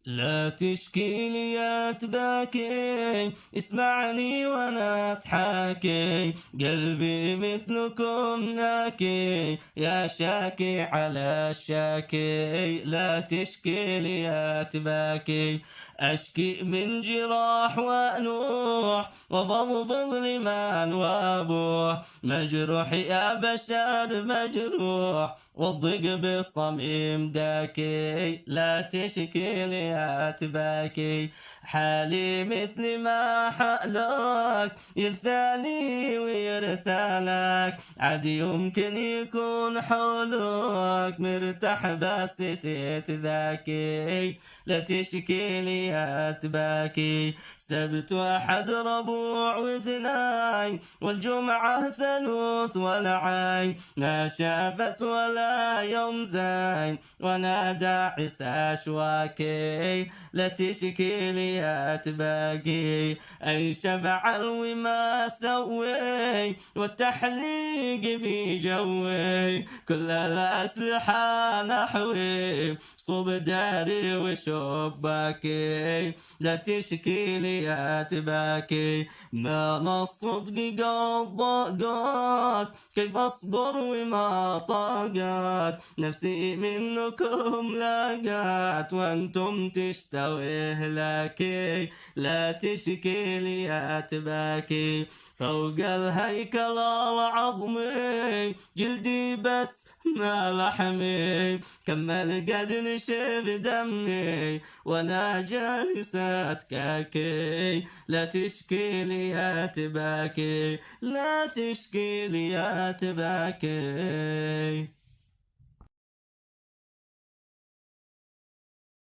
لا تشكي لي يا تباكي، اسمعني وانا اتحاكي، قلبي مثلكم ناكي، يا شاكي على الشاكي. لا تشكي لي يا تباكي، أشكي من جراح وأنوح وفضفض لمن وابوح، مجروح يا بشر مجروح والضيق بالصميم داكي. لا تشكي لي يا تباكي، حالي مثل ما حالك يرثالي ويرثالك، عاد يمكن يكون حولك مرتاح بس تتذاكي. لا تشكي لي يا تباكي، سبت واحد ربوع واثنين والجمعة ثلوث والعين، ما شافت ولا يوم زين وانا داعس اشواكي. لا تشكي لي يا تباكي، اي شفع وما سوي والتحليق في جوي، كل الاسلحة نحوي صوب داري وشباكي. لا تشكي لي يا تباكي، ما الصدق قد ضاقت، كيف اصبر وما طاقت، نفسي منكم لاقت وانتم تشتوي هلاكي. لا تشكي لي يا تباكي، فوق الهيكل العظمي جلدي بس ما لحمي، كمل قد نشف دمي وانا جالس اتكاكي. لا تشكي لي يا تباكي، لا تشكي لي يا تباكي.